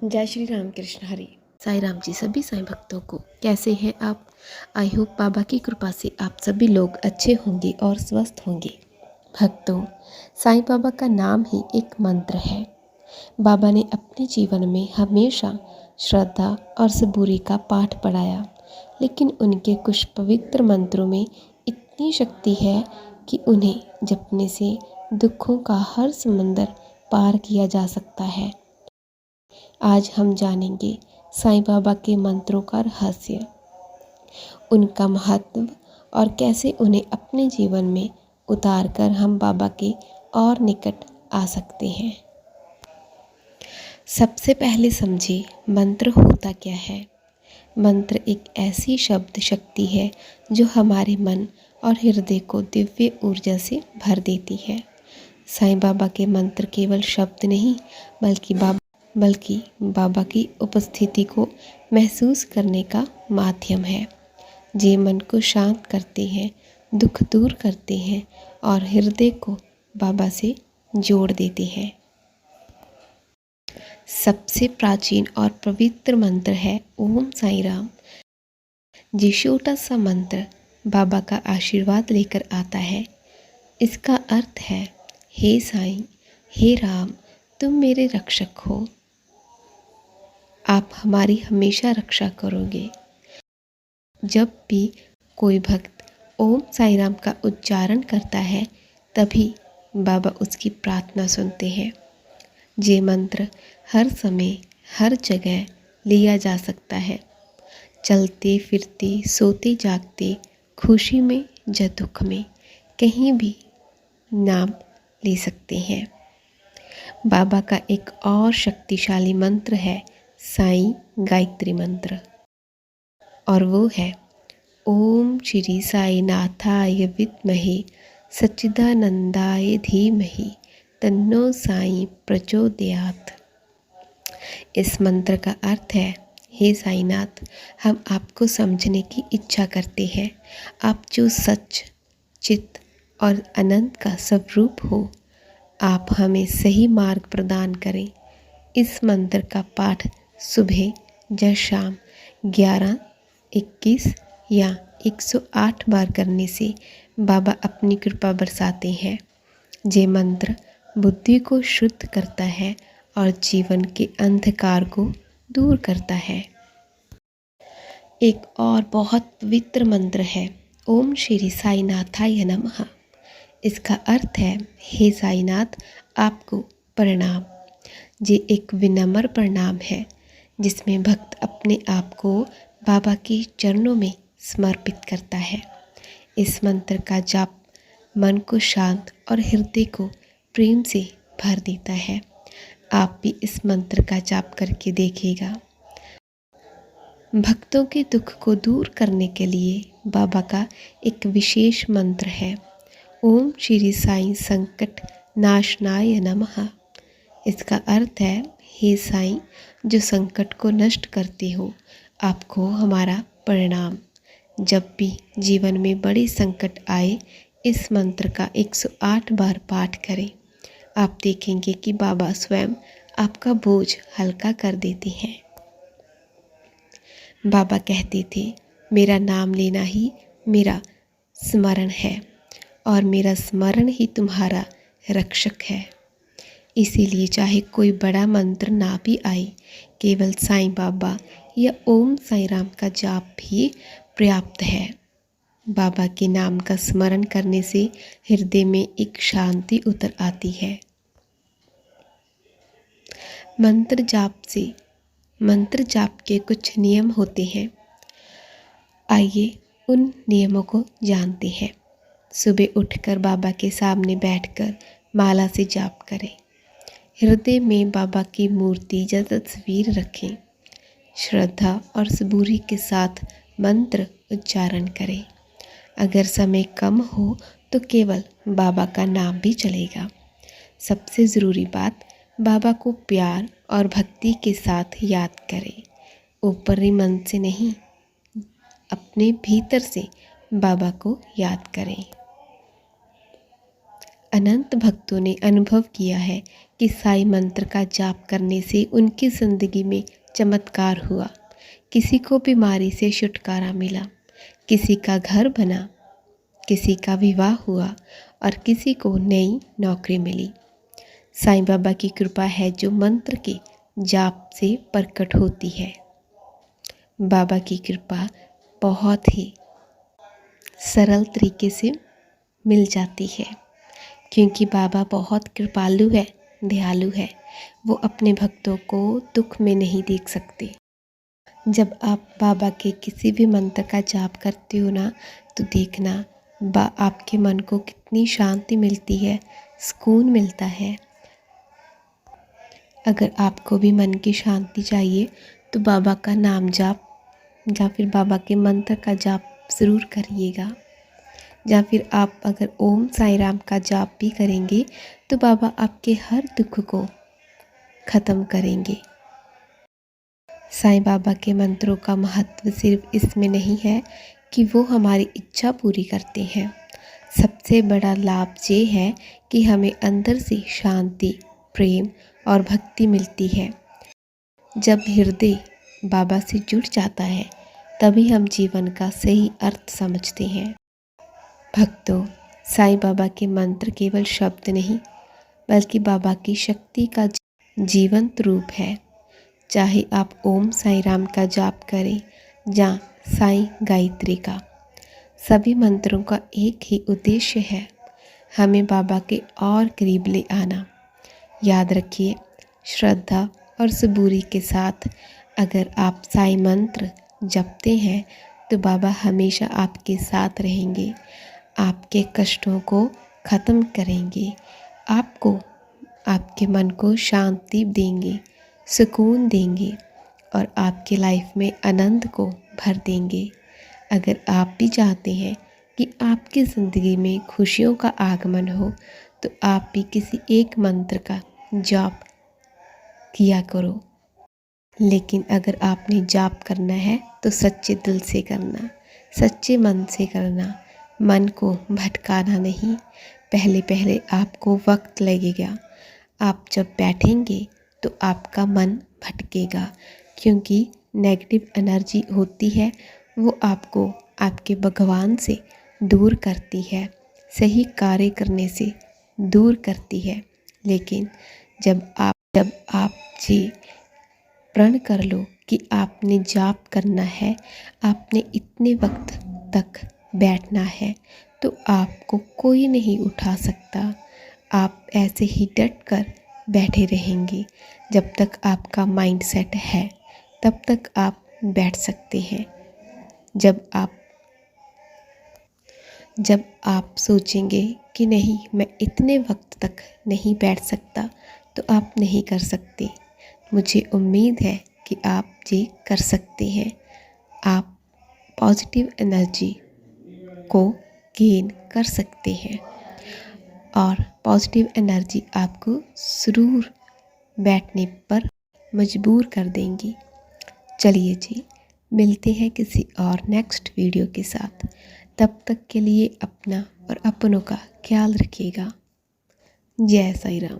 जय श्री राम कृष्ण हरि। साईं राम जी सभी साईं भक्तों को कैसे हैं आप। आई होप बाबा की कृपा से आप सभी लोग अच्छे होंगे और स्वस्थ होंगे। भक्तों, साईं बाबा का नाम ही एक मंत्र है। बाबा ने अपने जीवन में हमेशा श्रद्धा और सबूरी का पाठ पढ़ाया, लेकिन उनके कुछ पवित्र मंत्रों में इतनी शक्ति है कि उन्हें जपने से दुखों का हर समंदर पार किया जा सकता है। आज हम जानेंगे साईं बाबा के मंत्रों का रहस्य, उनका महत्व और कैसे उन्हें अपने जीवन में उतार कर हम बाबा के और निकट आ सकते हैं। सबसे पहले समझे मंत्र होता क्या है। मंत्र एक ऐसी शब्द शक्ति है जो हमारे मन और हृदय को दिव्य ऊर्जा से भर देती है। साईं बाबा के मंत्र केवल शब्द नहीं बल्कि बाबा की उपस्थिति को महसूस करने का माध्यम है। जे मन को शांत करते हैं, दुख दूर करते हैं और हृदय को बाबा से जोड़ देते हैं। सबसे प्राचीन और पवित्र मंत्र है ओम साईं राम। ये छोटा सा मंत्र बाबा का आशीर्वाद लेकर आता है। इसका अर्थ है, हे साईं, हे राम, तुम मेरे रक्षक हो, आप हमारी हमेशा रक्षा करोगे। जब भी कोई भक्त ओम साईं राम का उच्चारण करता है, तभी बाबा उसकी प्रार्थना सुनते हैं। ये मंत्र हर समय हर जगह लिया जा सकता है। चलते फिरते, सोते जागते, खुशी में या दुख में, कहीं भी नाम ले सकते हैं। बाबा का एक और शक्तिशाली मंत्र है साईं गायत्री मंत्र, और वो है ओम श्री साई नाथाय विद्महे सच्चिदानंदाय धीमहि तन्नो साईं प्रचोदयात्। इस मंत्र का अर्थ है, हे साईनाथ, हम आपको समझने की इच्छा करते हैं। आप जो सच, चित और अनंत का स्वरूप हो, आप हमें सही मार्ग प्रदान करें। इस मंत्र का पाठ सुबह या शाम 11, 21 या 108 बार करने से बाबा अपनी कृपा बरसाते हैं। ये मंत्र बुद्धि को शुद्ध करता है और जीवन के अंधकार को दूर करता है। एक और बहुत पवित्र मंत्र है ओम श्री साईनाथाय नमः। इसका अर्थ है, हे साईनाथ, आपको प्रणाम। ये एक विनम्र प्रणाम है जिसमें भक्त अपने आप को बाबा के चरणों में समर्पित करता है। इस मंत्र का जाप मन को शांत और हृदय को प्रेम से भर देता है। आप भी इस मंत्र का जाप करके देखिएगा। भक्तों के दुख को दूर करने के लिए बाबा का एक विशेष मंत्र है ओम श्री साईं संकट नाशनाय नमः। इसका अर्थ है, हे साईं, जो संकट को नष्ट करते हो, आपको हमारा प्रणाम। जब भी जीवन में बड़े संकट आए, इस मंत्र का 108 बार पाठ करें। आप देखेंगे कि बाबा स्वयं आपका बोझ हल्का कर देते हैं। बाबा कहते थे, मेरा नाम लेना ही मेरा स्मरण है और मेरा स्मरण ही तुम्हारा रक्षक है। इसीलिए चाहे कोई बड़ा मंत्र ना भी आए, केवल साईं बाबा या ओम साईं राम का जाप भी पर्याप्त है। बाबा के नाम का स्मरण करने से हृदय में एक शांति उतर आती है। मंत्र जाप के कुछ नियम होते हैं। आइए उन नियमों को जानते हैं। सुबह उठकर बाबा के सामने बैठकर माला से जाप करें। हृदय में बाबा की मूर्ति या तस्वीर रखें। श्रद्धा और सबूरी के साथ मंत्र उच्चारण करें। अगर समय कम हो तो केवल बाबा का नाम भी चलेगा। सबसे ज़रूरी बात, बाबा को प्यार और भक्ति के साथ याद करें। ऊपरी मन से नहीं, अपने भीतर से बाबा को याद करें। अनंत भक्तों ने अनुभव किया है कि साईं मंत्र का जाप करने से उनकी ज़िंदगी में चमत्कार हुआ। किसी को बीमारी से छुटकारा मिला, किसी का घर बना, किसी का विवाह हुआ और किसी को नई नौकरी मिली। साईं बाबा की कृपा है जो मंत्र के जाप से प्रकट होती है। बाबा की कृपा बहुत ही सरल तरीके से मिल जाती है, क्योंकि बाबा बहुत कृपालु है, दयालु है। वो अपने भक्तों को दुख में नहीं देख सकते। जब आप बाबा के किसी भी मंत्र का जाप करते हो ना, तो देखना आपके मन को कितनी शांति मिलती है, सुकून मिलता है। अगर आपको भी मन की शांति चाहिए तो बाबा का नाम जाप या फिर बाबा के मंत्र का जाप ज़रूर करिएगा। या फिर आप अगर ओम साईं राम का जाप भी करेंगे तो बाबा आपके हर दुख को ख़त्म करेंगे। साईं बाबा के मंत्रों का महत्व सिर्फ इसमें नहीं है कि वो हमारी इच्छा पूरी करते हैं। सबसे बड़ा लाभ ये है कि हमें अंदर से शांति, प्रेम और भक्ति मिलती है। जब हृदय बाबा से जुड़ जाता है तभी हम जीवन का सही अर्थ समझते हैं। भक्तों, साईं बाबा के मंत्र केवल शब्द नहीं बल्कि बाबा की शक्ति का जीवंत रूप है। चाहे आप ओम साईं राम का जाप करें या साईं गायत्री का, सभी मंत्रों का एक ही उद्देश्य है, हमें बाबा के और करीब ले आना। याद रखिए, श्रद्धा और सबूरी के साथ अगर आप साईं मंत्र जपते हैं तो बाबा हमेशा आपके साथ रहेंगे, आपके कष्टों को ख़त्म करेंगे, आपको आपके मन को शांति देंगे, सुकून देंगे और आपके लाइफ में आनंद को भर देंगे। अगर आप भी चाहते हैं कि आपकी ज़िंदगी में खुशियों का आगमन हो तो आप भी किसी एक मंत्र का जाप किया करो। लेकिन अगर आपने जाप करना है तो सच्चे दिल से करना, सच्चे मन से करना, मन को भटकाना नहीं। पहले पहले आपको वक्त लगेगा। आप जब बैठेंगे तो आपका मन भटकेगा, क्योंकि नेगेटिव एनर्जी होती है वो आपको आपके भगवान से दूर करती है, सही कार्य करने से दूर करती है। लेकिन जब आप जी प्रण कर लो कि आपने जाप करना है, आपने इतने वक्त तक बैठना है, तो आपको कोई नहीं उठा सकता। आप ऐसे ही डट कर बैठे रहेंगे। जब तक आपका माइंड सेट है तब तक आप बैठ सकते हैं। जब आप सोचेंगे कि नहीं, मैं इतने वक्त तक नहीं बैठ सकता, तो आप नहीं कर सकते। मुझे उम्मीद है कि आप ये कर सकते हैं। आप पॉजिटिव एनर्जी को गेन कर सकते हैं और पॉजिटिव एनर्जी आपको ज़रूर बैठने पर मजबूर कर देंगी। चलिए जी, मिलते हैं किसी और नेक्स्ट वीडियो के साथ। तब तक के लिए अपना और अपनों का ख्याल रखिएगा। जय साईं राम।